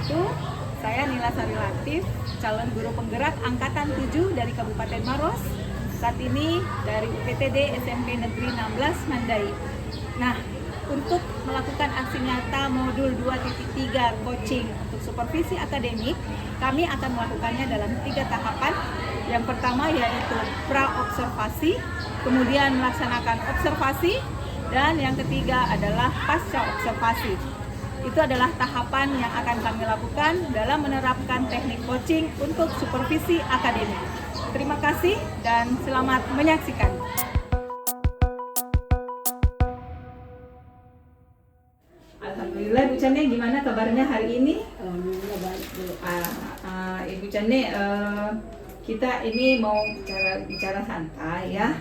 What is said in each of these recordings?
wabarakatuh. Saya Nila Sari Latif, calon guru penggerak angkatan 7 dari Kabupaten Maros. Saat ini dari UPTD SMP Negeri 16 Mandai. Nah, untuk melakukan aksi nyata modul 2.3 coaching untuk supervisi akademik, kami akan melakukannya dalam 3 tahapan. Yang pertama yaitu pra-observasi, kemudian melaksanakan observasi, dan yang ketiga adalah pasca observasi. Itu adalah tahapan yang akan kami lakukan dalam menerapkan teknik coaching untuk supervisi akademik. Terima kasih dan selamat menyaksikan. Alhamdulillah, Ibu Cane, gimana kabarnya hari ini? Alhamdulillah baik, Bu. Ibu Cane, kita ini mau bicara santai ya,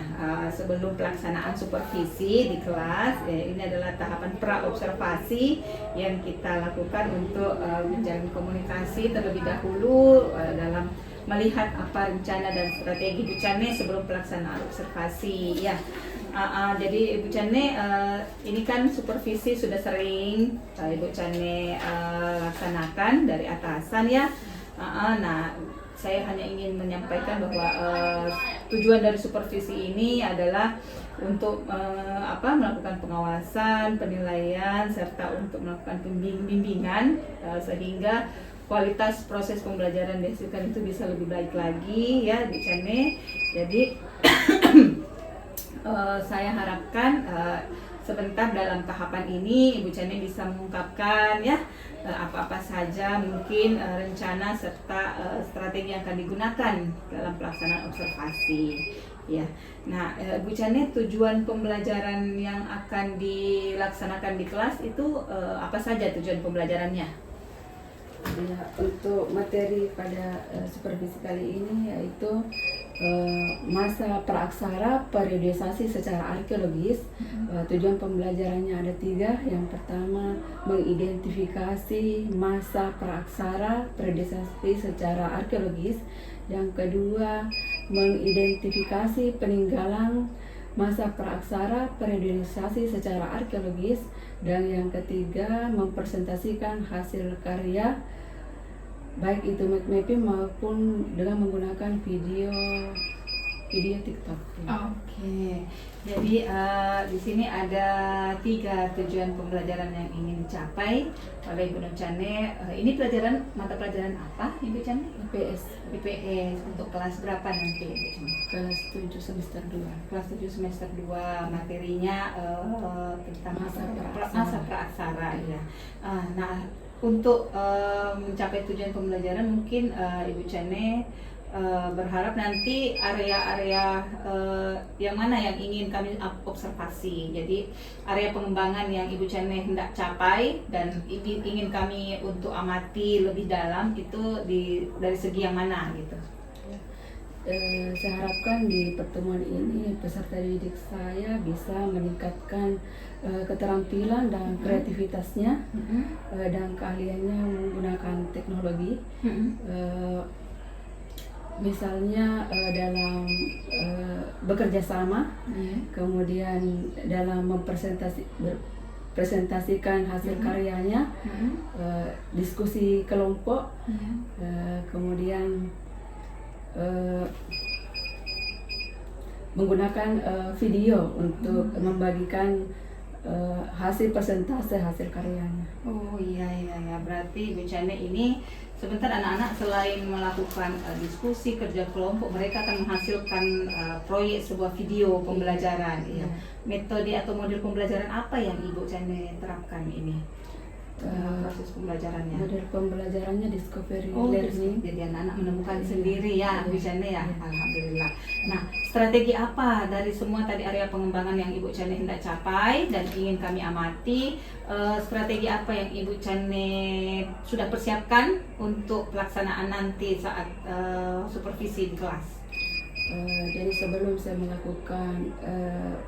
sebelum pelaksanaan supervisi di kelas. Ini adalah tahapan pra-observasi yang kita lakukan untuk menjalin komunikasi terlebih dahulu dalam melihat apa rencana dan strategi Ibu Cane sebelum pelaksanaan observasi ya. Jadi Ibu Cane, ini kan supervisi sudah sering Ibu Cane laksanakan dari atasan ya. Nah, saya hanya ingin menyampaikan bahwa tujuan dari supervisi ini adalah untuk melakukan pengawasan, penilaian, serta untuk melakukan bimbingan sehingga kualitas proses pembelajaran dihasilkan itu bisa lebih baik lagi ya, Bu Cane. Jadi saya harapkan sebentar dalam tahapan ini Ibu Cane bisa mengungkapkan ya apa-apa saja mungkin rencana serta strategi yang akan digunakan dalam pelaksanaan observasi ya. Nah, Bu Cane, tujuan pembelajaran yang akan dilaksanakan di kelas itu apa saja tujuan pembelajarannya? Ya, untuk materi pada supervisi kali ini yaitu masa praaksara periodisasi secara arkeologis. Tujuan pembelajarannya ada 3. Yang pertama, mengidentifikasi masa praaksara periodisasi secara arkeologis. Yang kedua, mengidentifikasi peninggalan masa praaksara periodisasi secara arkeologis. Dan yang ketiga, mempresentasikan hasil karya baik itu mapping maupun dengan menggunakan video TikTok. Oke. Jadi di sini ada 3 tujuan pembelajaran yang ingin dicapai oleh Ibu Cane. Ini mata pelajaran apa, Ibu Cane? IPS. Untuk kelas berapa nanti, Ibu Cane? Kelas 7 semester 2. Kelas 7 semester 2. Materinya tentang masa praaksara ya. Nah, untuk mencapai tujuan pembelajaran mungkin Ibu Cane berharap nanti area-area yang mana yang ingin kami observasi. Jadi area pengembangan yang Ibu Cane hendak capai dan ingin kami untuk amati lebih dalam itu dari segi yang mana gitu. Saya harapkan di pertemuan ini peserta didik saya bisa meningkatkan keterampilan dan kreativitasnya dan keahliannya menggunakan teknologi. Misalnya dalam bekerja sama, kemudian dalam presentasikan hasil karyanya, diskusi kelompok, kemudian menggunakan video untuk membagikan hasil persentase hasil karyanya. Oh iya, berarti Bu Cane ini sebentar anak-anak selain melakukan diskusi kerja kelompok, mereka akan menghasilkan proyek sebuah video pembelajaran. Ya. Metode atau model pembelajaran apa yang Ibu Cane terapkan ini? Proses pembelajarannya. Model pembelajarannya discovery learning. Jadi anak-anak menemukan sendiri ya, Bu Cane ya. Alhamdulillah. Nah, strategi apa dari semua tadi area pengembangan yang Ibu Cane hendak capai dan ingin kami amati? Strategi apa yang Ibu Cane sudah persiapkan untuk pelaksanaan nanti saat supervisi di kelas? Jadi sebelum saya melakukan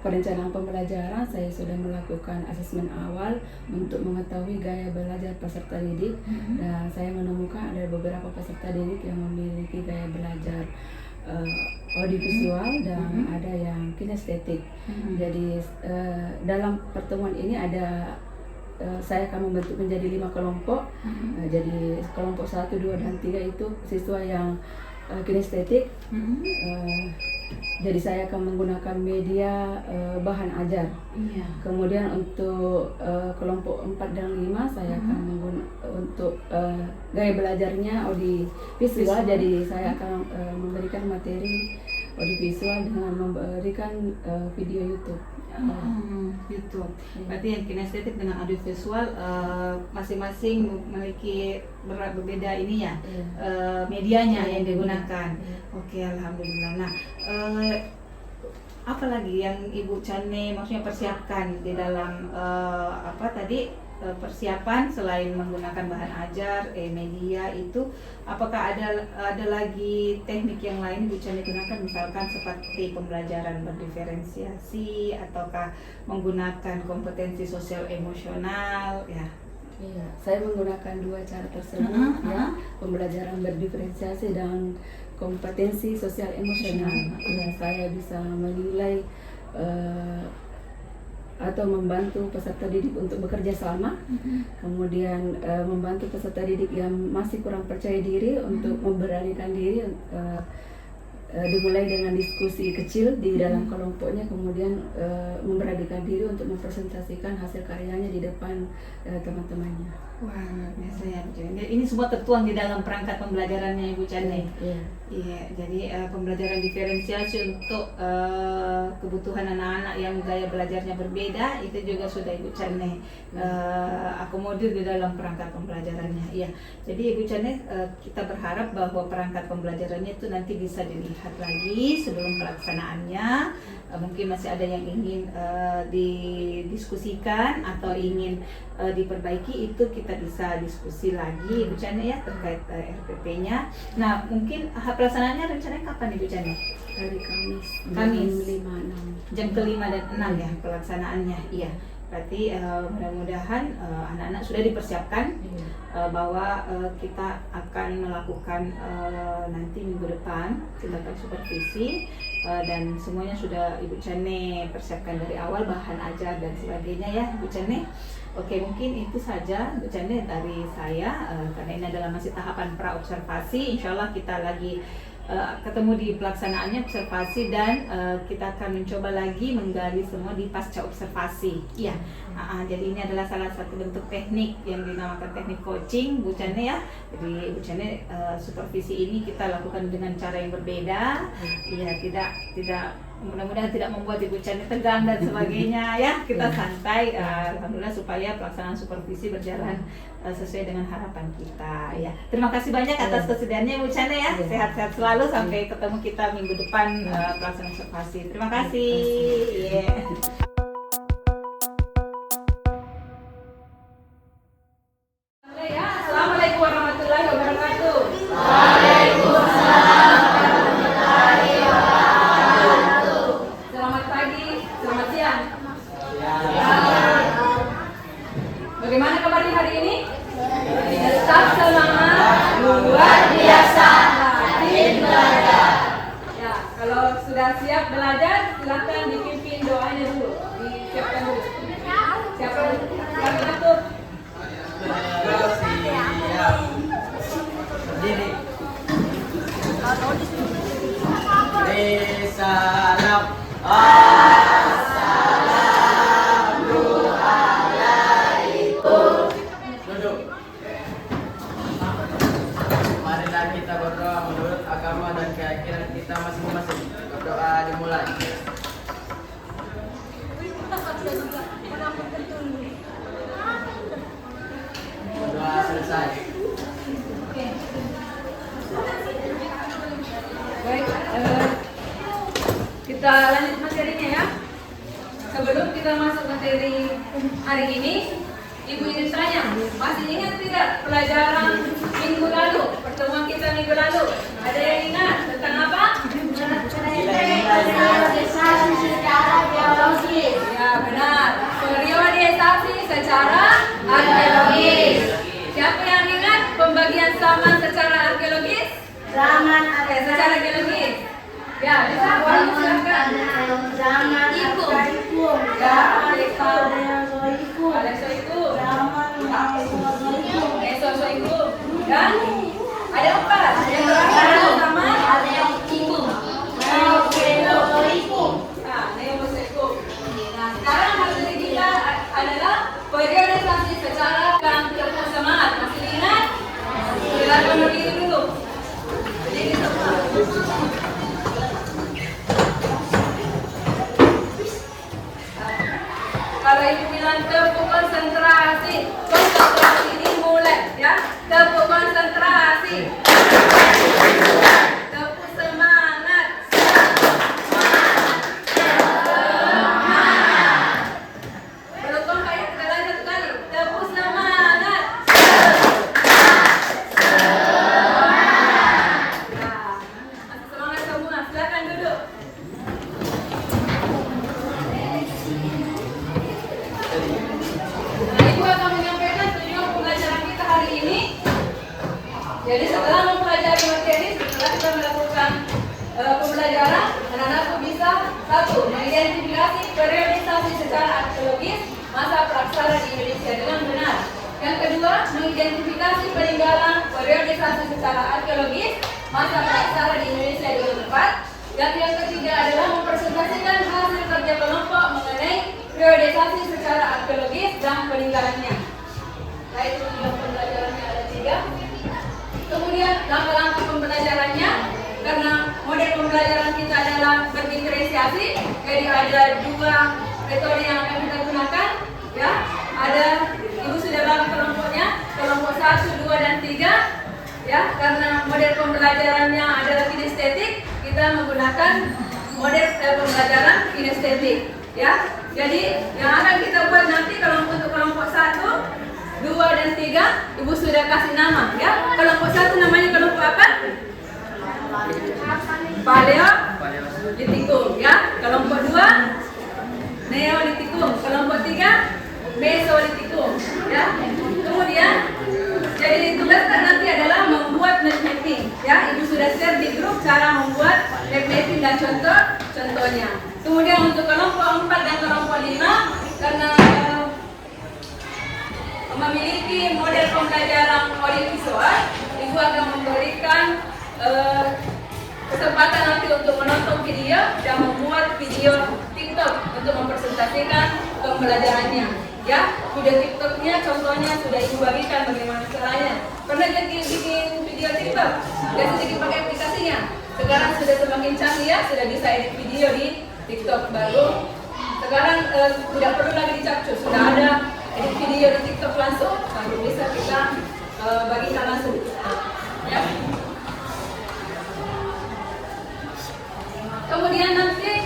perencanaan pembelajaran, saya sudah melakukan asesmen awal untuk mengetahui gaya belajar peserta didik. Dan saya menemukan ada beberapa peserta didik yang memiliki gaya belajar audiovisual dan ada yang kinestetik. Jadi dalam pertemuan ini ada saya akan membentuk menjadi 5 kelompok. Jadi kelompok 1, 2, dan 3 itu siswa yang kinestetik. Jadi saya akan menggunakan media bahan ajar. Iya. Kemudian untuk kelompok 4 dan 5 saya akan untuk gaya belajarnya audiovisual. Jadi saya akan memberikan materi audiovisual dengan memberikan video YouTube. YouTube. Berarti yang kinestetik dengan audiovisual masing-masing memiliki berbeda ini ya, medianya yang digunakan. Oke, alhamdulillah. Nah, apa lagi yang Ibu Cane maksudnya persiapkan di dalam persiapan selain menggunakan bahan ajar, media itu, apakah ada lagi teknik yang lain Ibu Cane gunakan, misalkan seperti pembelajaran berdiferensiasi ataukah menggunakan kompetensi sosial emosional ya? Iya, saya menggunakan 2 cara tersebut ya, pembelajaran berdiferensiasi dan kompetensi sosial emosional. Ya, saya bisa menilai atau membantu peserta didik untuk bekerja sama, kemudian membantu peserta didik yang masih kurang percaya diri untuk memberanikan diri, dimulai dengan diskusi kecil di dalam kelompoknya, kemudian memberanikan diri untuk mempresentasikan hasil karyanya di depan teman-temannya. Wah, luar biasa ya Bu Cane. Ini semua tertuang di dalam perangkat pembelajarannya Ibu Cane. Iya, jadi pembelajaran diferensiasi untuk kebutuhan anak-anak yang gaya belajarnya berbeda itu juga sudah Ibu Cane akomodir di dalam perangkat pembelajarannya. Iya, jadi Ibu Cane kita berharap bahwa perangkat pembelajarannya itu nanti bisa dilihat lagi sebelum pelaksanaannya. Mungkin masih ada yang ingin didiskusikan atau ingin diperbaiki, itu kita bisa diskusi lagi Ibu Cane ya terkait RPP-nya. Nah, mungkin pelaksanaannya rencananya kapan Ibu Cane? Hari Kamis. Jam ke-5 dan 6 ya pelaksanaannya. Iya. Berarti mudah-mudahan anak-anak sudah dipersiapkan bahwa kita akan melakukan nanti minggu depan kita akan supervisi dan semuanya sudah Ibu Cane persiapkan dari awal, bahan ajar dan sebagainya ya Ibu Cane. Oke, mungkin itu saja Bu Cane dari saya, karena ini adalah masih tahapan pra-observasi. Insya Allah kita lagi ketemu di pelaksanaannya observasi dan kita akan mencoba lagi menggali semua di pasca observasi. Iya, jadi ini adalah salah satu bentuk teknik yang dinamakan teknik coaching Bu Cane ya. Jadi Bu Cane supervisi ini kita lakukan dengan cara yang berbeda. Iya, tidak mudah-mudahan tidak membuat Ibu Cane tegang dan sebagainya ya. Kita santai, alhamdulillah, supaya pelaksanaan supervisi berjalan sesuai dengan harapan kita ya. Terima kasih banyak atas kesediaannya Bu Cane ya. Sehat-sehat selalu sampai ketemu kita minggu depan pelaksanaan supervisi. Terima kasih. Assalamualaikum warahmatullahi wabarakatuh. Selamat pagi, selamat siang. Bagaimana kabarnya hari ini? Tetap semangat, luar biasa, rajin belajar. Ya, kalau sudah siap belajar, silakan dipimpin doanya dulu, disiapkan dulu. Siapa yang atur? Berdiri. Risalam. Assalamualaikum. Duduk. Marilah kita berdoa menurut agama dan keyakinan kita masing-masing. Berdoa dimulai. Berdoa selesai. Baik, kita lanjut materinya ya. Sebelum kita masuk materi hari ini, Ibu ingin tanya, masih ingat tidak pelajaran minggu lalu, pertemuan kita minggu lalu? Ada yang ingat tentang apa? Periodisasi secara biologis. Ya, benar. Periodisasi secara arkeologis. Siapa yang ingat pembagian zaman secara arkeologis? Zaman Secara arkeologis. Ya, bisa Walu silakan. zaman Ikum. Arkaikum. Ya, Paleozoikum. Paleozoikum. Mesozoikum. Dan ada 4. Yang terakhir sama Paleozoikum. Neozoikum. Nah, Neozoikum. Nah, sekarang materi kita adalah periodisasi secara tepuk semangat. Masih diingat? Silakan berdiri dulu. Berdiri semua. Kalau ibu bilang tepuk konsentrasi, konsentrasi ini mulai ya. Tepuk konsentrasi. Tepuk semangat. Belum kompak ya, kita lanjut kali. Tepuk semangat. Nah, masih semangat semua. Silakan duduk. Nah, Ibu akan menyampaikan tujuan pembelajaran kita hari ini. Jadi setelah mempelajari materi, setelah kita melakukan pembelajaran, anak-anakku bisa 1. Mengidentifikasi periodisasi secara arkeologis masa praksara di Indonesia dengan benar. Yang kedua, mengidentifikasi peninggalan periodisasi secara arkeologis masa praksara di Indonesia dengan tepat. Dan yang ketiga adalah mempresentasikan hasil kerja kelompok mengenai periodisasi secara arkeologis dan peninggalannya. Nah, itu tujuan pembelajarannya ada 3. Kemudian langkah-langkah pembelajarannya, karena model pembelajaran kita adalah berdiferensiasi, jadi ada 2 metode yang akan kita gunakan. Ya, ada ibu sudah bagi kelompoknya, kelompok 1, 2, dan 3. Ya, karena model pembelajarannya adalah kinestetik, kita menggunakan model pembelajaran kinestetik. Ya, jadi yang akan kita buat nanti untuk kelompok 1, 2, dan 3, ibu sudah kasih nama. Ya, kelompok 1 namanya kelompok apa? Paleolitikum. Ya, kelompok 2 Neolitikum, kelompok 3 Mesolitikum. Ya, kemudian jadi tugas nanti adalah membuat map mapping. Ya, ibu sudah share di grup cara membuat map mapping dan contohnya. Kemudian untuk kelompok 4 dan kelompok 5, karena memiliki model pembelajaran audiovisual, ibu akan memberikan kesempatan nanti untuk menonton video dan membuat video TikTok untuk mempresentasikan pembelajarannya. Ya, video TikToknya contohnya sudah ibu bagikan bagaimana caranya. Pernah bikin video TikTok? Ya, sedikit pakai aplikasinya. Sekarang sudah semakin canggih ya, sudah bisa edit video di TikTok baru. Sekarang tidak perlu lagi dicapcus, sudah ada edit video di TikTok langsung bisa kita bagikan langsung. Ya. Kemudian nanti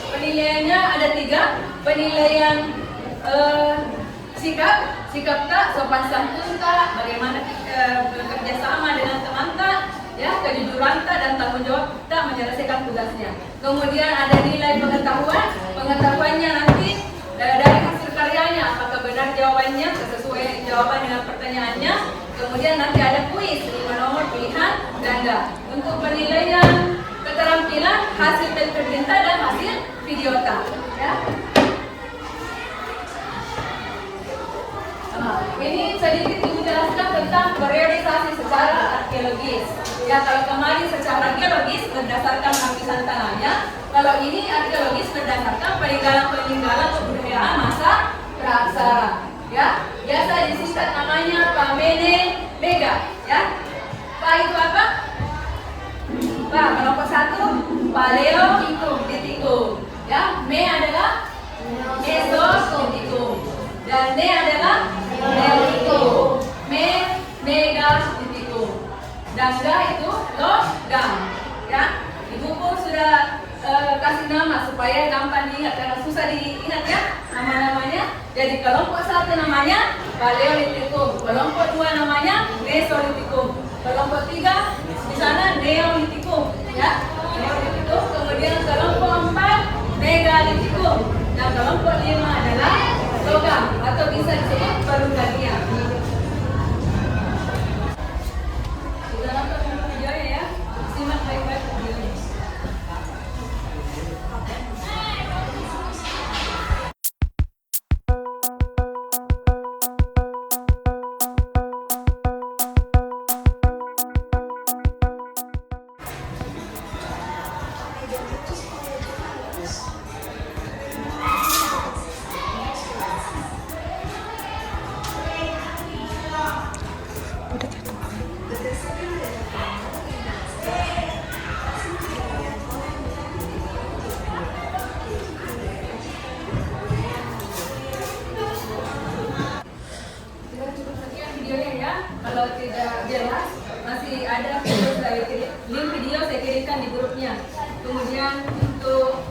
penilaiannya ada 3. Penilaian sikap tak, sopan santun tak, bagaimana bekerja sama dengan teman tak, ya, kejujuran tak, dan tanggung jawab tak menyelesaikan tugasnya. Kemudian ada nilai pengetahuannya nanti dari hasil karyanya, apakah benar jawabannya, sesuai jawaban dengan pertanyaannya. Kemudian nanti ada kuis 5 nomor pilihan ganda. Untuk penilaian keterampilan, hasil penelitian dan hasil videota. Ya. Ini sedikit dijelaskan tentang periodisasi secara arkeologis. Ya, kalau kemarin secara geologis berdasarkan lapisan tanahnya, kalau ini arkeologis berdasarkan peninggalan kebudayaan masa praksara. Ya, biasa disingkat namanya Pamene Mega. Ya, Pak itu apa? Pak, kelompok 1 Paleolitikum. Ya, Me adalah Mesolitikum dan Ne adalah Neolitikum. Megalitikum. Dan Ga itu logam. Ya, ibu pun sudah kasih nama supaya gampang diingat, karena susah diingat ya nama-namanya. Jadi kelompok 1 namanya Paleolitikum, kelompok 2 namanya Mesolitikum, kelompok 3 di sana Neolitikum, ya, Neolitikum. Kemudian kelompok 4 Megalitikum dan kelompok 5 adalah logam atau bisa disebut Perunggalia. Sudah nonton videonya ya, simak baik-baik videonya. Kalau tidak jelas, masih ada video link video saya kirimkan di grupnya. Kemudian untuk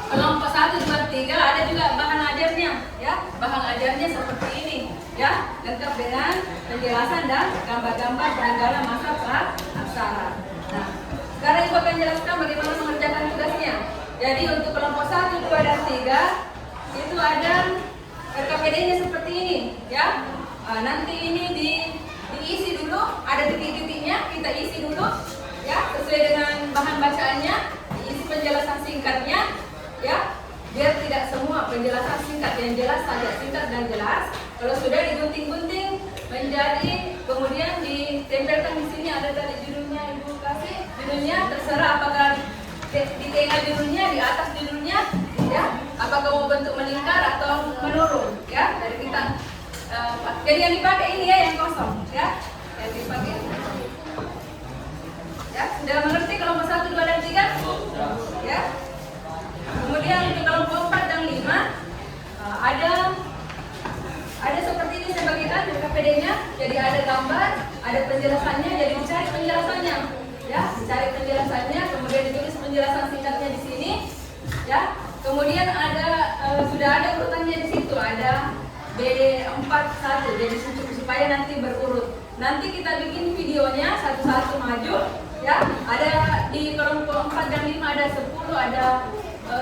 kelompok 1, 2, 3 ada juga bahan ajarnya, ya. Bahan ajarnya seperti ini, ya, lengkap dengan penjelasan dan gambar-gambar penanggalan masa praksara. Nah, sekarang Ibu akan jelaskan bagaimana mengerjakan tugasnya. Jadi untuk kelompok 1, 2, dan 3 itu ada RKPD-nya seperti ini, ya. Nanti ini diisi dulu, ada titik-titiknya, kita isi dulu, ya, sesuai dengan bahan bacaannya, diisi penjelasan singkatnya, ya, biar tidak semua penjelasan singkat, yang jelas saja, singkat dan jelas. Kalau sudah digunting-gunting menjadi, kemudian ditempelkan di sini ada tadi judulnya, Ibu kasih judulnya, terserah apakah di tengah judulnya, di atas judulnya, ya, apakah mau bentuk melingkar atau menurun, ya, dari kita. Jadi yang dipakai ini ya, yang kosong, ya, yang dipakai. Ya, sudah mengerti kelompok 1, 2, dan 3? Ya. Kemudian untuk kelompok 4 dan 5 ada seperti ini saya bagikan KPD-nya. Jadi ada gambar, ada penjelasannya, jadi dicari penjelasannya. Ya, dicari penjelasannya, kemudian ditulis penjelasan singkatnya di sini. Ya. Kemudian sudah ada urutannya di situ, ada BD41, jadi supaya nanti berurut. Nanti kita bikin videonya satu-satu maju, ya. Ada di kelompok 4 dan 5 ada 10, ada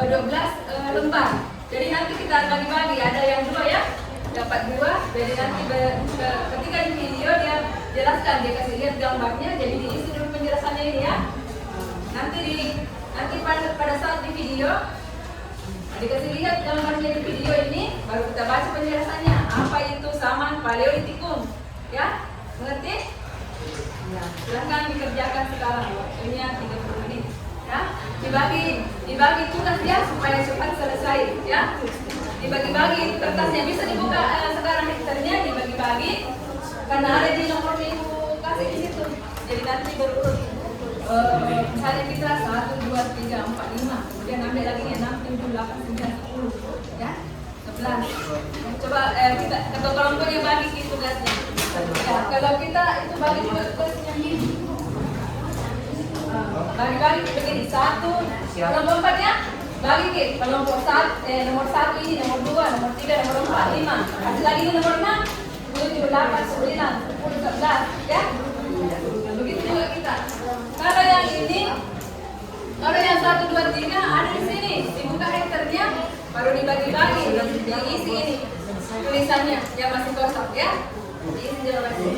12 lembar. Jadi nanti kita bagi-bagi, ada yang 2 ya, dapat 2. Jadi nanti ketika di video dia jelaskan, dia kasih lihat gambarnya, jadi diisi dulu penjelasannya ini ya. Nanti pada saat di video dikasih lihat gambarnya di video ini, baru kita baca penjelasannya. Apa itu saman paleolitikum? Ya, mengerti? Ya, silahkan dikerjakan sekarang. Waktunya 30 menit. Ya, dibagi tugas ya supaya cepat selesai. Ya, dibagi-bagi kertasnya, bisa dibuka sekarang daftarnya, dibagi-bagi karena ada di nomor Ibu kasih di situ. Jadi nanti berurut. Misalnya kita 1, 2, 3, 4, 5, kemudian ambil lagi 6, 7, 8, 9, 10, ya, 11. Coba kita ketua kelompoknya bagi tugasnya. Ya, kalau kita itu bagi tugasnya ini, bagi-bagi begini, 1, kelompok 4 ya, bagi ke kelompok nomor 1 ini, nomor 2, nomor 3, nomor 4, 5, kasih lagi ini nomor 6, 7, 8, 9, 10, 11, ya. Begitu juga kita. Kalau yang ini, kalau yang 1, 2, 3 ada di sini, dibuka hektarnya, baru dibagi-bagi, diisi ini tulisannya yang masih kosong ya, diisi jawabannya.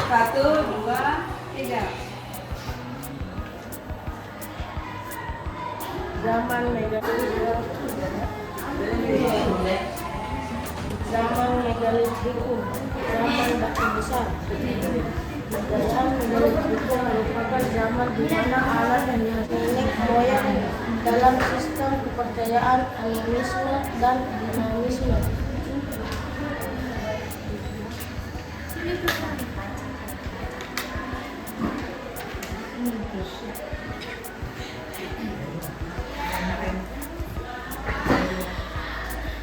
1, 2, 3. Zaman megalitik. Zaman megalitik. Zaman batu besar. Zaman megalitik merupakan zaman di mana alat dan nenek moyang dalam sistem kepercayaan animisme dan dinamisme.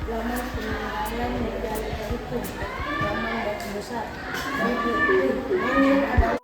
Zaman peninggalan megalitik, zaman batu besar. Ini adalah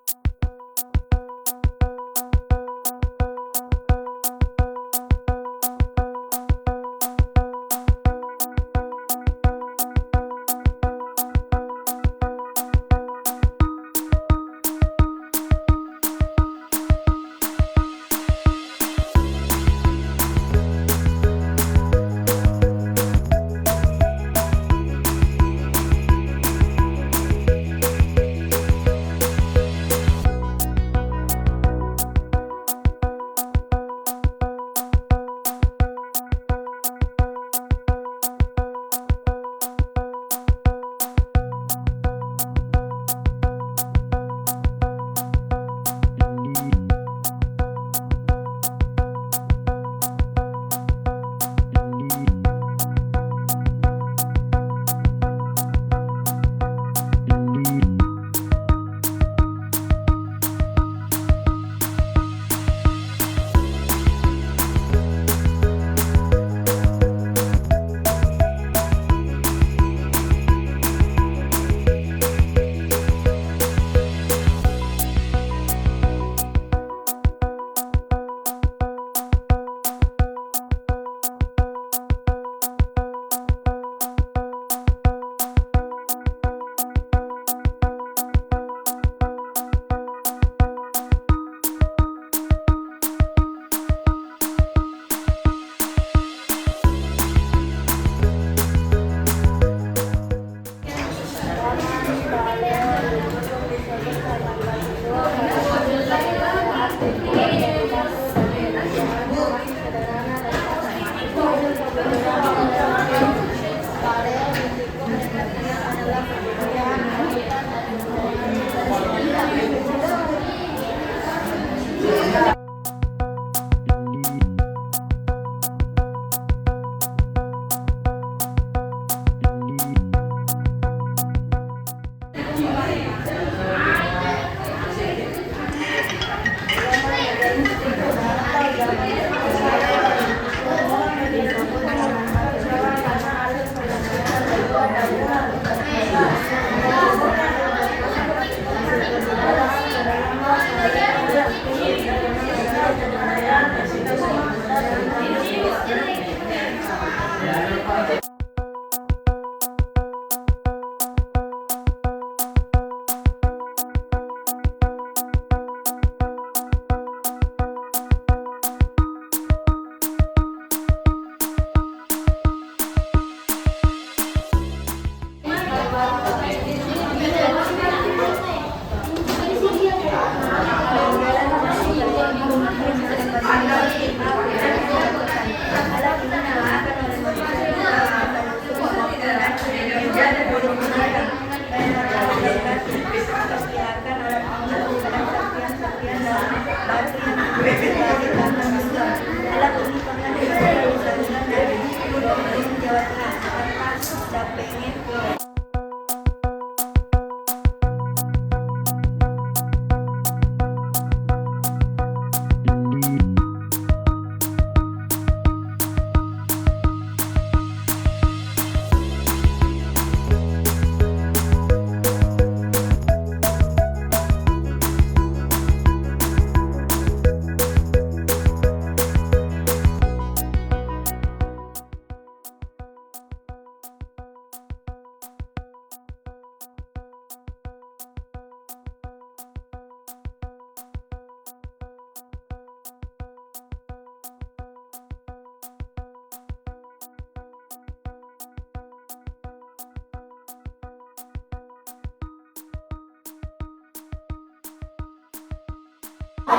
Yang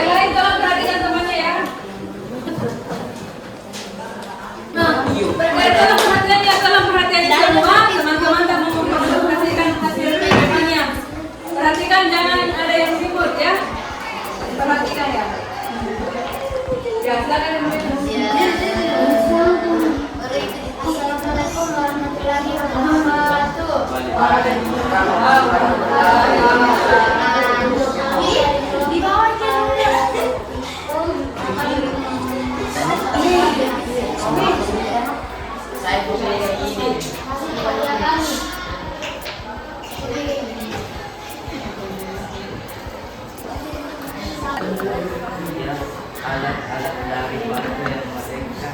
lain tolong perhatikan temannya ya. Nah, tolong perhatian ya, tolong perhatian semua teman-teman tak mau mempresentasikan hasil temannya. Perhatikan jangan ada yang ribut ya. Perhatikan ya. Ya, silakan yang ribut. Assalamualaikum warahmatullahi wabarakatuh. Di bawah aja. Saya punya ide. Alat-alat dari batu yang mereka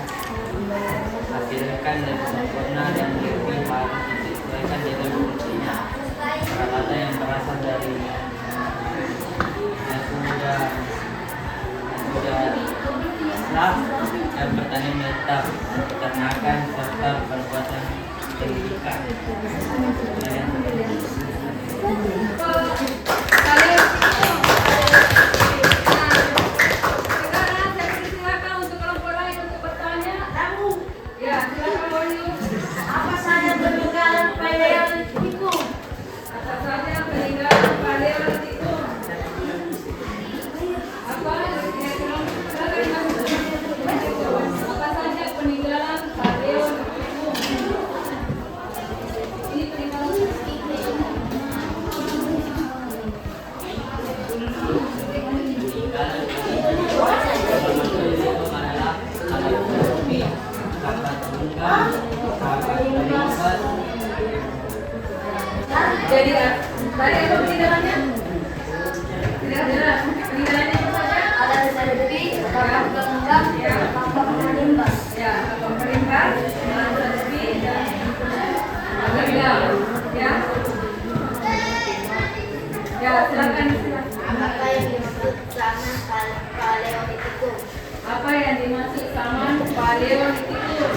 hasilkan dan sempurna dan lebih harus disesuaikan dengan fungsinya. Kata-kata yang berasal dari yang sudah Islam dan pertanian tetap peternakan serta perbuatan pendidikan. Apa saja peninggalan Paleolitikum? Jadi tadi apa peninggalannya? Peninggalannya apa saja? Ada serbi, kapal penunggang, kapal penimba. Ya, pemerintah, serbi dan agama. Ya. Ya, silakan. Apa yang dimaksud zaman Paleolitikum? Apa yang dimaksud zaman Paleolitikum?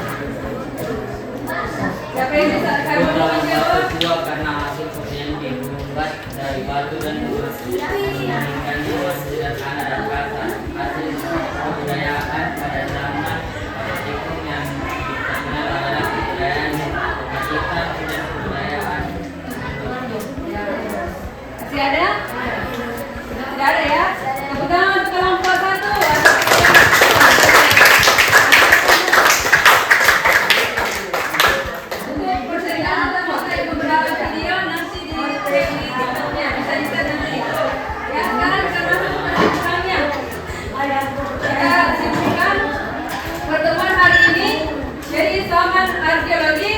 Siapa yang bisa kamu menjawab? Kedua karena hasil fosil yang diumbat dari batu dan meninggalnya masih sederhana dan kasar. Hasil kebudayaan pada zaman Paleolitikum yang dikenal adalah kebudayaan kita dan kebudayaan. Masih ada? Tidak ada ya? Tepuk tangan untuk kelompok 1. Untuk persediaan atau beberapa video nanti di berikutnya bisa disetel nanti. Ya, sekarang kita masuk ke pertanyaan. Kita simpulkan pertemuan hari ini. Jadi zaman arkeologi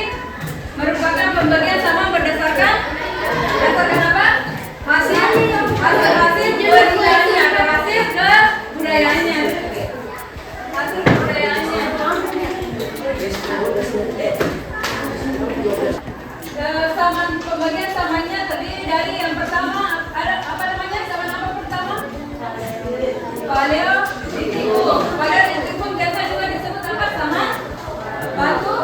merupakan pembagian sama berdasarkan apa? Hasil kebudayaannya, ada hasil kebudayaannya. Hasil kebudayaannya. Saman pembagian samanya terdiri dari yang pertama ada apa namanya? Saman apa pertama? Paleolitikum. Paleolitikum biasa juga disebut apa? Saman batu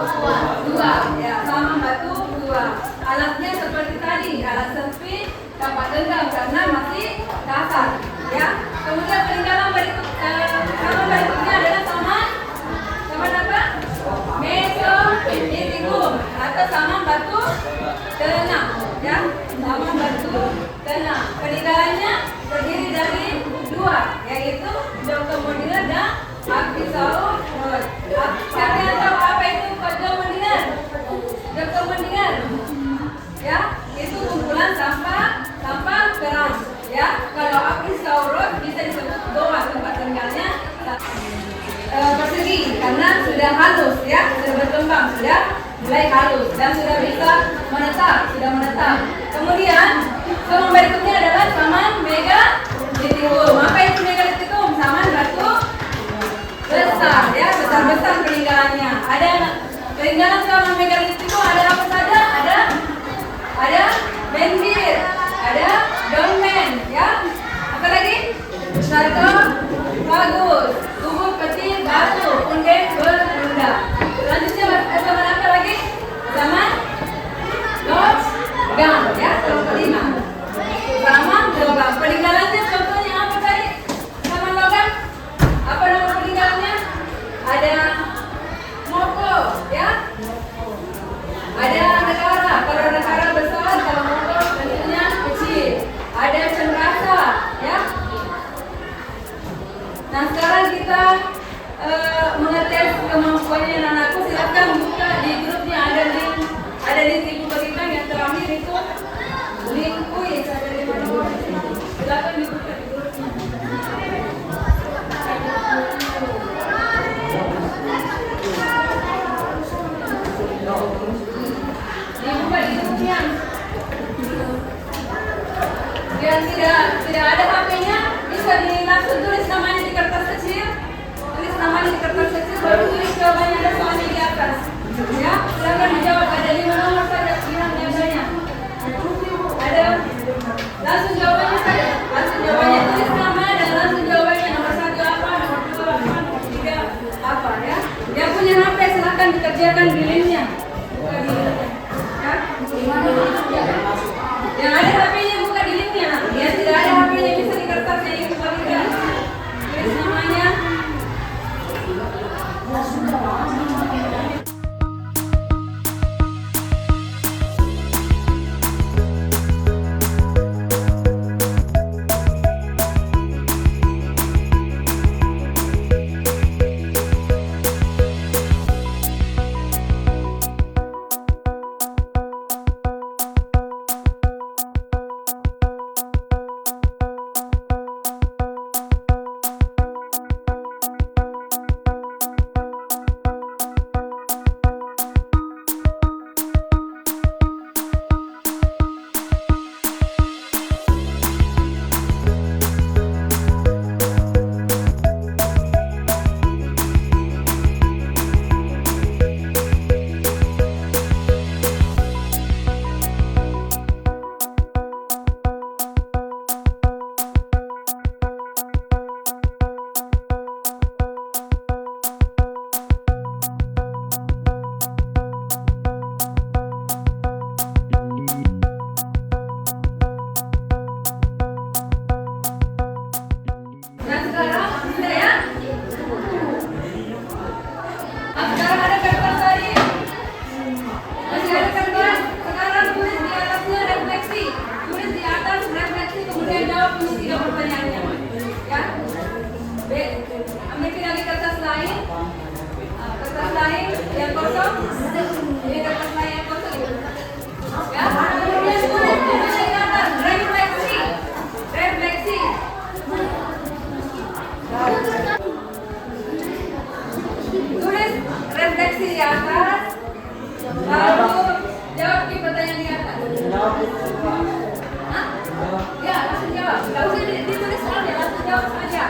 2. Ya, saman batu 2. Alatnya seperti tadi, alat serpit, kapak genggam karena masih kasar. Ya. Kemudian peninggalan berikutnya adalah saman apa? Mesolitikum atau saman batu tenang. Ya, saman batu tenang. Peninggalannya terdiri dari 2, yaitu Jokemondiner dan Apatosaurus. Siapa yang tahu apa itu Jokemondiner? Jokemondiner. Ya, itu kumpulan sampah keras. Ya, kalau Apatosaurus bisa disebut goa tempat tinggalnya persegi karena sudah halus ya, sudah berkembang, sudah mulai halus dan sudah bisa menetap. Kemudian saman berikutnya adalah saman megalitikum. Apa itu megalitikum? Saman batu besar ya, besar peninggalannya. Ada peninggalan saman megalitikum ada apa saja? Ada bendir, ada dolmen ya. Apa lagi? Sarkofagus, tubuh peti batu, punden berunda. Selanjutnya zaman apa lagi? Zaman Lotgang. Pokoknya anak-anakku silakan buka di grupnya, ada link ibu berikan yang terakhir itu link kuis ada di mana-mana. Silakan dibuka di grupnya. Dibuka di grupnya. Yang tidak ada HP-nya bisa langsung tulis namanya di kertas kecil. Tulis namanya di kertas kecil baru tulis jawabannya ada soalnya di atas. Ya, silakan dijawab, ada 5 nomor saja bilang jawabannya. Ada langsung jawabannya saja. Langsung jawabannya tulis nama dan langsung jawabannya nomor 1 apa, nomor 2 apa, nomor 3 apa ya. Yang punya HP silakan dikerjakan di linknya. Buka di linknya. Ya, yang ada HP-nya buka di linknya. Yang tidak ada HP-nya bisa di kertas yang itu bagikan. Tulis namanya. Nah sekarang sudah ya. Nah sekarang ada kertas tadi. Masih ada kertas. Sekarang tulis di atasnya refleksi. Tulis di atas refleksi kemudian jawab isi 3 pertanyaannya. Ya. B. Ambil lagi kertas lain. Kertas lain yang kosong. Ini kertas lain yang kosong. Ya. Kemudian tulis di atas refleksi. Refleksi. Tulis refleksi di atas, lalu jawab di pertanyaan di atas. Hah? Ya, langsung jawab. Gak usah ditulis soalnya, langsung jawab saja.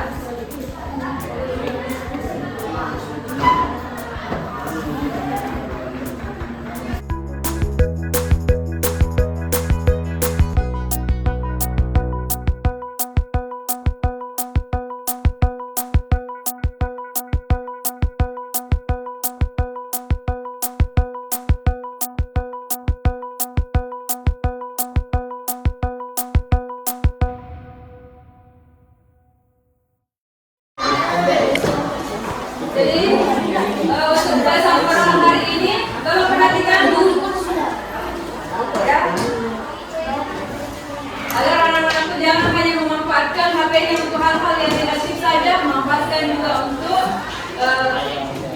Jadi untuk bahasan pertama hari ini, tolong perhatikan ya, agar anak-anak itu jangan hanya memanfaatkan HP-nya untuk hal-hal yang negatif saja, memanfaatkan juga untuk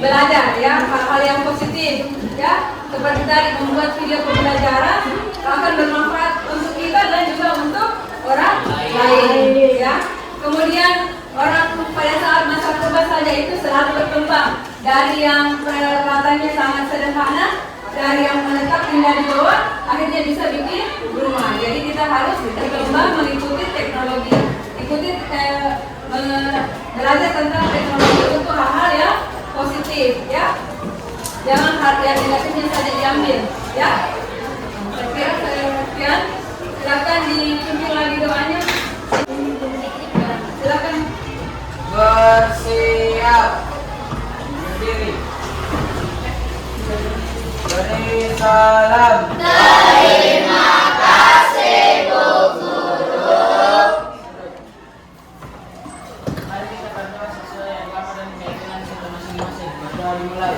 belajar ya, hal-hal yang positif ya, seperti tadi membuat video pembelajaran akan bermanfaat untuk kita dan juga untuk orang lain ya. Kemudian orang pada saat masa purba saja itu selalu berkembang dari yang peralatannya sangat sederhana, dari yang menetap pindah di bawah, akhirnya bisa bikin rumah. Jadi kita harus berkembang mengikuti teknologi, ikuti belajar tentang teknologi untuk hal-hal yang positif ya. Jangan hal yang negatifnya saja diambil ya. Saya kira sekian. Silakan dipimpin lagi doanya. Silakan. Bersiap. Berdiri. Beri salam. Terima kasih Bu Guru. Mari kita berdoa sesuai agama dan keyakinan kita masing-masing. Berdoa dimulai.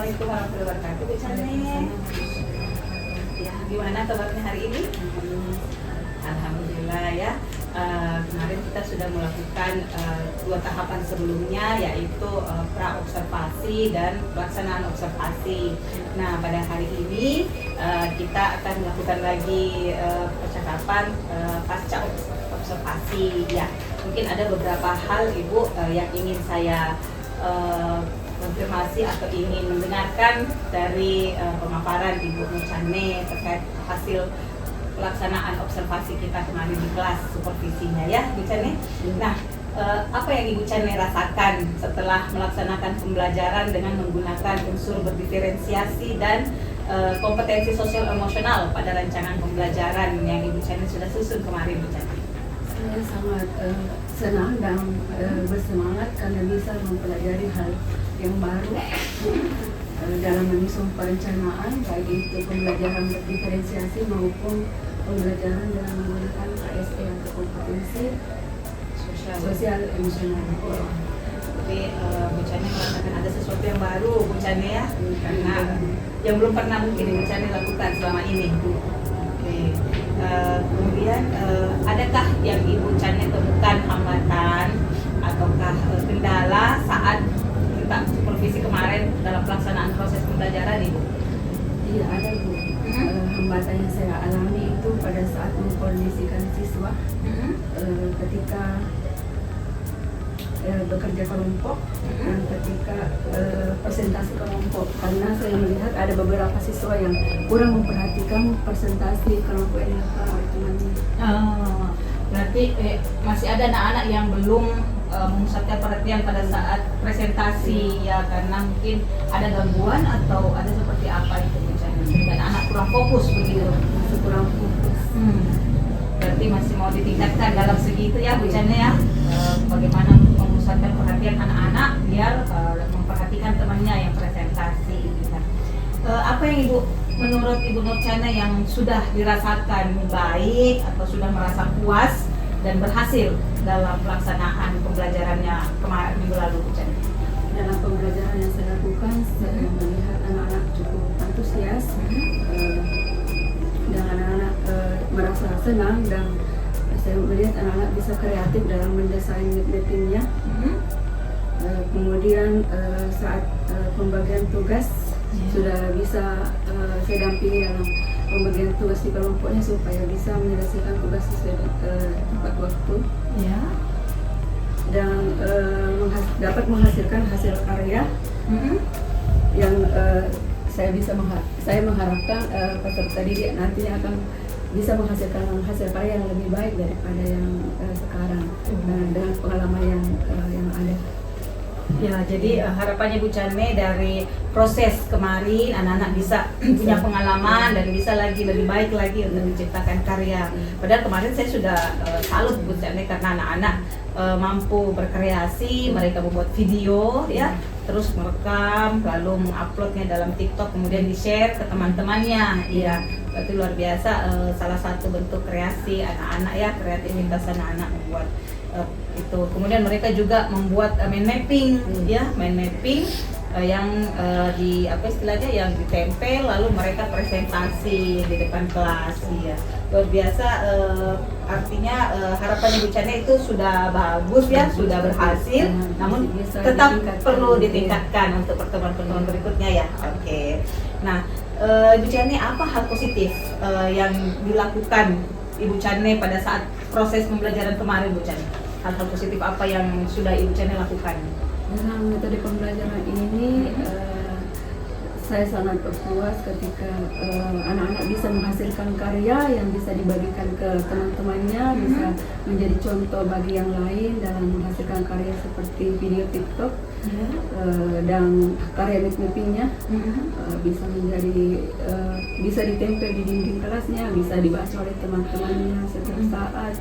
Assalamualaikum warahmatullahi wabarakatuh. Bu Cane. Ya, gimana kabarnya hari ini? Alhamdulillah ya. Kemarin kita sudah melakukan 2 tahapan sebelumnya, yaitu pra-observasi dan pelaksanaan observasi. Nah, pada hari ini kita akan melakukan lagi percakapan pasca observasi. Ya, mungkin ada beberapa hal Ibu yang ingin saya konfirmasi atau ingin mendengarkan dari pemaparan Ibu Nur Cane terkait hasil pelaksanaan observasi kita kemarin di kelas supervisinya ya, Bu Cane. Nah, apa yang Ibu Cane rasakan setelah melaksanakan pembelajaran dengan menggunakan unsur berdiferensiasi dan kompetensi sosial emosional pada rancangan pembelajaran yang Ibu Cane sudah susun kemarin, Bu Cane? Saya sangat senang dan bersemangat karena bisa mempelajari hal yang baru dalam menyusun perencanaan, baik itu pembelajaran berdiferensiasi maupun pembelajaran dengan menggunakan KSE atau kompetensi sosial emosional. Jadi Bu Cane merasakan ada sesuatu yang baru, Bu Cane ya, karena yang belum pernah mungkin Bu Cane lakukan selama ini. Oke. Kemudian adakah yang Ibu Cane temukan hambatan ataukah kendala saat kita supervisi kemarin dalam pelaksanaan proses pembelajaran Ibu? Iya, ada Bu. Hambatan yang saya alami itu pada saat mengkondisikan siswa ketika bekerja kelompok dan ketika presentasi kelompok, karena saya melihat ada beberapa siswa yang kurang memperhatikan presentasi kelompok yang dilakukan oleh temannya. Berarti masih ada anak-anak yang belum memusatkan perhatian pada saat presentasi ya, karena mungkin ada gangguan atau ada seperti apa itu Bu Cane, dan anak kurang fokus begitu. Masih kurang fokus. Berarti masih mau ditingkatkan dalam segi itu ya Bu Cane ya, bagaimana memusatkan perhatian anak-anak biar memperhatikan temannya yang presentasi gitu. Apa yang menurut Ibu Nur Cane yang sudah dirasakan baik atau sudah merasa puas dan berhasil dalam pelaksanaan pembelajarannya kemarin minggu lalu, Bu Cane? Dalam pembelajaran yang saya lakukan, saya melihat anak-anak cukup antusias dan anak-anak merasa senang, dan saya melihat anak-anak bisa kreatif dalam mendesain mappingnya. Kemudian saat pembagian tugas sudah bisa saya dampingi dalam pembagian tugas di kelompoknya supaya bisa menyelesaikan tugas sesuai tepat waktu. Ya. Dan dapat menghasilkan hasil karya yang saya mengharapkan peserta didik nantinya akan bisa menghasilkan hasil karya yang lebih baik daripada yang sekarang dengan pengalaman yang ada. Ya, jadi harapannya Bu Cane dari proses kemarin anak-anak bisa punya pengalaman dan bisa lagi lebih baik lagi untuk menciptakan karya. Padahal kemarin saya sudah salut Bu Cane karena anak-anak mampu berkreasi, mereka membuat video ya, terus merekam lalu menguploadnya dalam TikTok, kemudian di-share ke teman-temannya. Iya, berarti luar biasa, salah satu bentuk kreasi anak-anak ya, kreativitas anak-anak membuat itu. Kemudian mereka juga membuat mind mapping ya, mind mapping yang di apa istilahnya, yang ditempel lalu mereka presentasi di depan kelas ya. Luar biasa, artinya harapannya Bu Cane itu sudah bagus ya, sudah berhasil, namun tetap perlu ditingkatkan untuk pertemuan-pertemuan berikutnya ya. Oke. Nah, Ibu Cane, apa hal positif yang dilakukan Ibu Cane pada saat proses pembelajaran kemarin, Bu Cane? Hal-hal positif apa yang sudah Ibu Cane lakukan? Dalam metode pembelajaran ini saya sangat puas ketika anak-anak bisa menghasilkan karya yang bisa dibagikan ke teman-temannya, bisa menjadi contoh bagi yang lain dalam menghasilkan karya seperti video TikTok dan karya mappingnya bisa menjadi bisa ditempel di dinding kelasnya, bisa dibaca oleh teman-temannya setiap saat,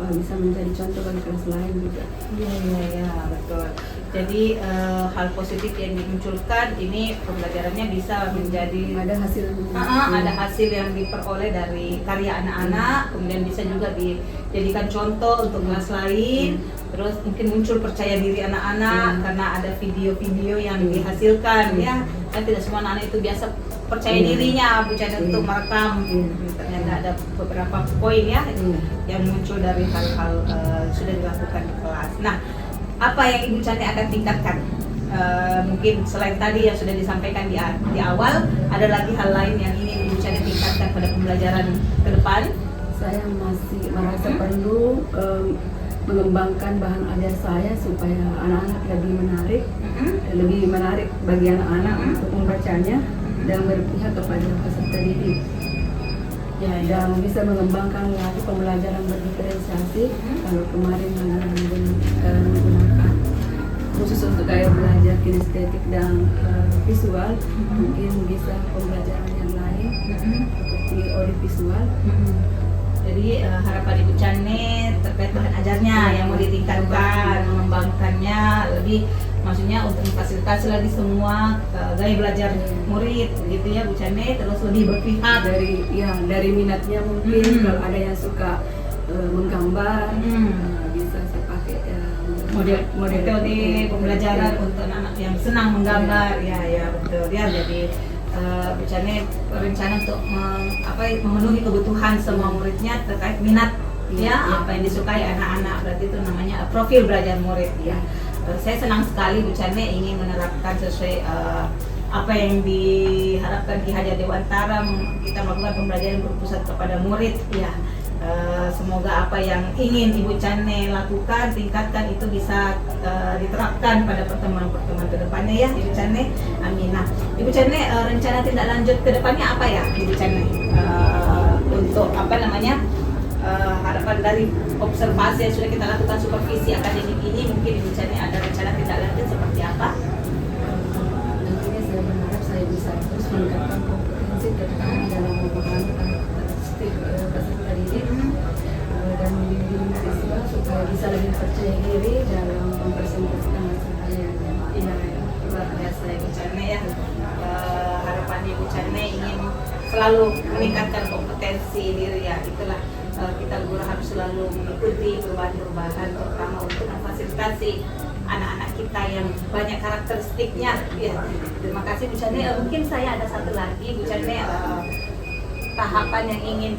bisa menjadi contoh bagi kelas lain juga. Iya, betul. Jadi hal positif yang dimunculkan ini pembelajarannya bisa menjadi ada hasil ada hasil yang diperoleh dari karya anak-anak, kemudian bisa juga dijadikan contoh untuk kelas lain. Terus mungkin muncul percaya diri anak-anak karena ada video-video yang dihasilkan ya. Kan tidak semua anak itu biasa percaya dirinya bukan untuk merekam. Ternyata ada beberapa poin ya yang muncul dari hal-hal sudah dilakukan di kelas. Nah, apa yang Ibu Chane akan tingkatkan? Mungkin selain tadi yang sudah disampaikan di awal, ada lagi hal lain yang ingin Ibu Chane tingkatkan pada pembelajaran ke depan? Saya masih merasa perlu mengembangkan bahan ajar saya supaya anak-anak lebih menarik bagi anak-anak untuk membacanya dan berpihak kepada peserta didik. Dan bisa mengembangkan lagi pembelajaran berdiferensiasi. Kalau kemarin menggunakan khusus untuk gaya belajar kinestetik dan visual, mungkin bisa pembelajaran yang lain seperti audiovisual. Jadi harapan Ibu Chane terkait bahan ajarnya yang mau ditingkatkan, mengembangkannya lebih, maksudnya untuk memfasilitasi lagi semua gaya belajar murid, gitu ya Bu Chane, terus lebih berpihak dari minatnya mungkin. Kalau ada yang suka menggambar, bisa saya pakai metode pembelajaran untuk anak yang senang menggambar, ya betul ya. Jadi Bu Chane berencana untuk memenuhi kebutuhan semua muridnya terkait minat apa yang disukai anak-anak, berarti itu namanya profil belajar murid ya. Saya senang sekali Bu Chane ingin menerapkan sesuai apa yang diharapkan Ki Hajar Dewantara, kita melakukan pembelajaran berpusat kepada murid ya. Semoga apa yang ingin Ibu Chane lakukan, tingkatkan, itu bisa diterapkan pada pertemuan-pertemuan kedepannya ya Ibu Chane. Amin. Nah, Ibu Chane, rencana tindak lanjut kedepannya apa ya Ibu Chane? Untuk harapan dari observasi yang sudah kita lakukan supervisi akademik ini, mungkin Ibu Chane ada rencana tindak lanjut seperti apa? Nantinya saya berharap saya bisa terus meningkatkan kompetensi terutama dalam memahami karakteristik peserta didik dan membimbing siswa supaya bisa lebih percaya diri dalam mempresentasikan hasil karyanya. Iya, luar biasa Ibu Chane ya. Harapan Ibu Chane ingin selalu meningkatkan kompetensi diri ya. Itulah kita guru harus selalu mengikuti perubahan-perubahan, terutama untuk memfasilitasi anak-anak kita yang banyak karakteristiknya ya. Terima kasih Bu Chane. Mungkin saya ada satu lagi Bu Chane, tahapan yang ingin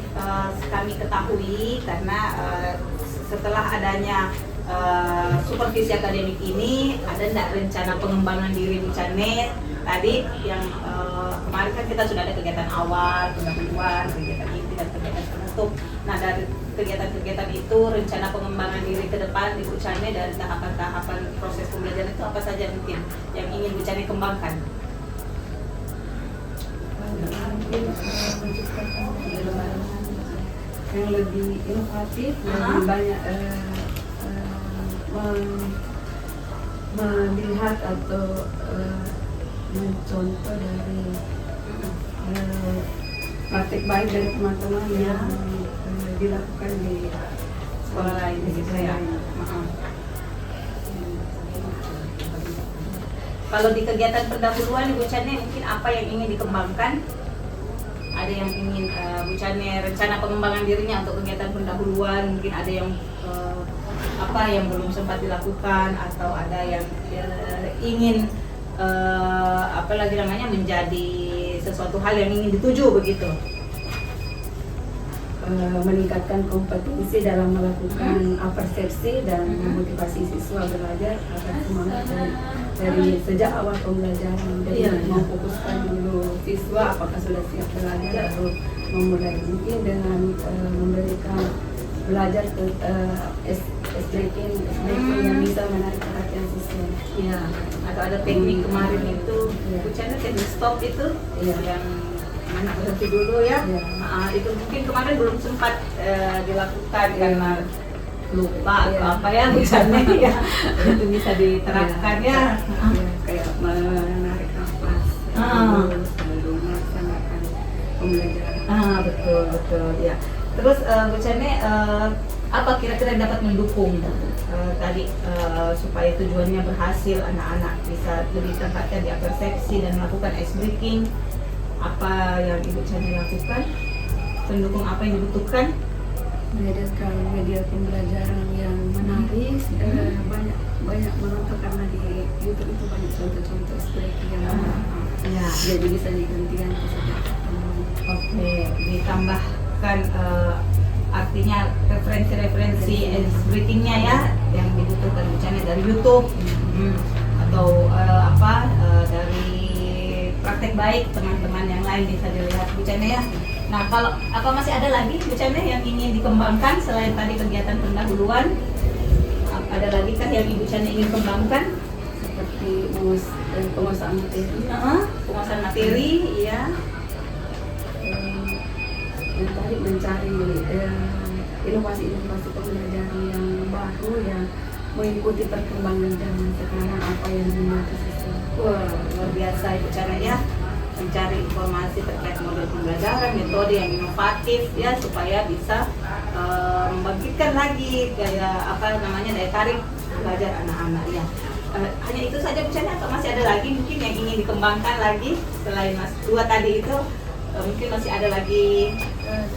kami ketahui, karena setelah adanya supervisi akademik ini, ada enggak rencana pengembangan diri Bu Chane? Tadi yang kemarin kan kita sudah ada kegiatan awal, pendahuluan, kegiatan inti dan kegiatan penutup. Nah, dari kegiatan-kegiatan itu, rencana pengembangan diri ke depan Ibu Chane dari tahapan-tahapan proses pembelajaran itu apa saja mungkin yang ingin Bu Chane kembangkan? Mungkin menciptakan yang lebih inovatif, lebih banyak melihat atau mencontoh dari praktik baik dari teman-teman yang dilakukan di Sekolah lain gitu ya. Kalau di kegiatan pendahuluan Ibu Chane, mungkin apa yang ingin dikembangkan? Ada yang ingin Bu Chane rencana pengembangan dirinya untuk kegiatan pendahuluan, mungkin ada yang yang belum sempat dilakukan, atau ada yang ingin menjadi sesuatu hal yang ingin dituju begitu. Meningkatkan kompetensi dalam melakukan persepsi dan memotivasi siswa belajar agar semangat dari sejak awal pembelajaran. Jadi memfokuskan dulu siswa apakah sudah siap belajar, lalu memulai mungkin dengan memberikan belajar breaking yang bisa menarik perhatian siswa. Iya, atau ada teknik kemarin itu, Bu Chane teknik stop itu yang anak berhenti dulu ya. Itu mungkin kemarin belum sempat dilakukan karena lupa atau apa ya Bu Chane ya. Itu bisa diterapkan ya. Kayak menarik nafas sebelum melaksanakan pembelajaran. Betul ya. Terus Bu Chane, apa kira-kira yang dapat mendukung tadi supaya tujuannya berhasil, anak-anak bisa lebih tempatkan di upper seksi dan melakukan ice breaking. Apa yang Ibu Chane lakukan? Pendukung apa yang dibutuhkan? Menghadirkan media pembelajaran yang menarik, banyak menonton karena di YouTube itu banyak contoh-contoh seperti yang Ya. jadi bisa digantikan Oke, ditambahkan artinya referensi breathing-nya ya yang dibutuhkan misalnya dari YouTube atau dari praktek baik teman-teman yang lain bisa dilihat Bu Chane ya. Nah, kalau apa masih ada lagi Bu Chane yang ingin dikembangkan selain tadi kegiatan pendahuluan? Ada lagi kan yang Ibu Chane ingin kembangkan? seperti penguasaan materi. Penguasaan materi, iya. Dan tadi mencari inovasi-inovasi pembelajaran yang baru yang mengikuti perkembangan zaman sekarang, apa yang dimana sesuatu. Wah, luar biasa Ibu Chane ya, mencari informasi terkait model pembelajaran, metode yang inovatif ya supaya bisa membangkitkan lagi daya daya tarik belajar anak-anak ya. Hanya itu saja Bu Chane atau masih ada lagi mungkin yang ingin dikembangkan lagi selain Mas dua tadi itu? Mungkin masih ada lagi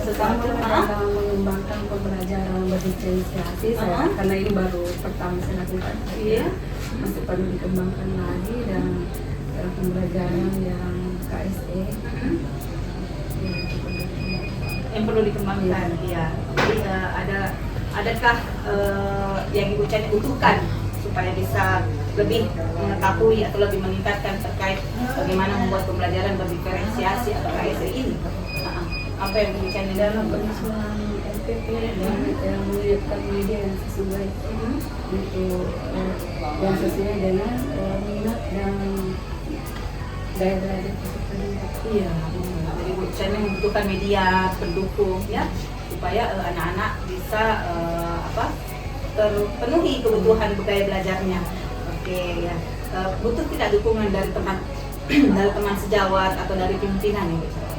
sesuatu dalam mengembangkan pembelajaran berdiferensiasi karena ini baru pertama saya lakukan. Iya. Masih perlu dikembangkan lagi dan pembelajaran yang KSE yang perlu dikembangkan ya. Jadi adakah yang Ibu Chane butuhkan supaya bisa lebih mengetahui atau lebih meningkatkan terkait bagaimana membuat pembelajaran berdiferensiasi atau KSE ini? Apa yang Ibu Chane dalam penyusunan LPP dan yang menyiapkan media yang sesuai untuk yang sesuai dengan minat dan gaya belajar peserta didik. Iya. Jadi Bu Chane membutuhkan media pendukung ya supaya anak-anak bisa terpenuhi kebutuhan gaya belajarnya. Oke ya. Butuh tidak dukungan dari teman sejawat atau dari pimpinan ya Bu Chane?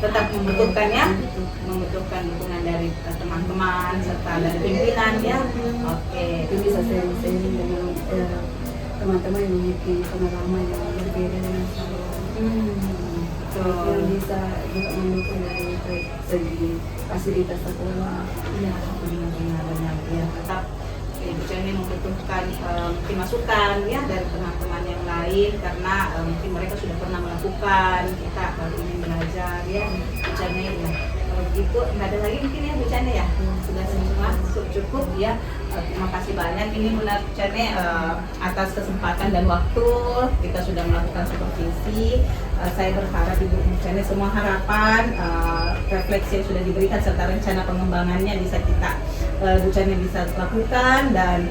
Tetap membutuhkannya, membutuhkan dukungan dari teman-teman serta dari pimpinan ya. Oke. Itu bisa sharing dengan teman-teman yang memiliki pengalaman yang berbeda dengan saya. Yang bisa juga mendukung dari segi fasilitas sekolah. Ya, benar-benar ya. Tetap Ibu Chane membutuhkan mungkin masukan ya dari teman-teman yang lain karena mungkin mereka sudah pernah melakukan, kita baru ingin belajar ya. Bu Chane ya. Kalau begitu nggak ada lagi mungkin ya Bu Chane ya. Sudah semua cukup ya. Terima kasih banyak ini Bu Chane atas kesempatan dan waktu kita sudah melakukan supervisi. Saya berharap Ibu Chane semua harapan, refleksi yang sudah diberikan serta rencana pengembangannya bisa kita Bu Chane bisa lakukan dan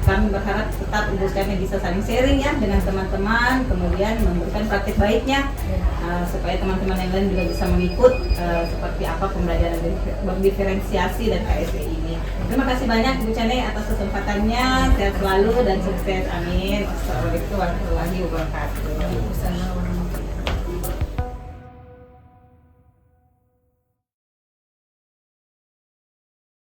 kami berharap tetap Ibu Chane bisa saling sharing ya dengan teman-teman, kemudian memberikan praktik baiknya supaya teman-teman yang lain juga bisa mengikut seperti apa pembelajaran berdiferensiasi dan KSE ini. Terima kasih banyak Bu Chane atas kesempatannya, sehat selalu dan sukses, amin. Wassalamualaikum warahmatullahi wabarakatuh. Assalamualaikum.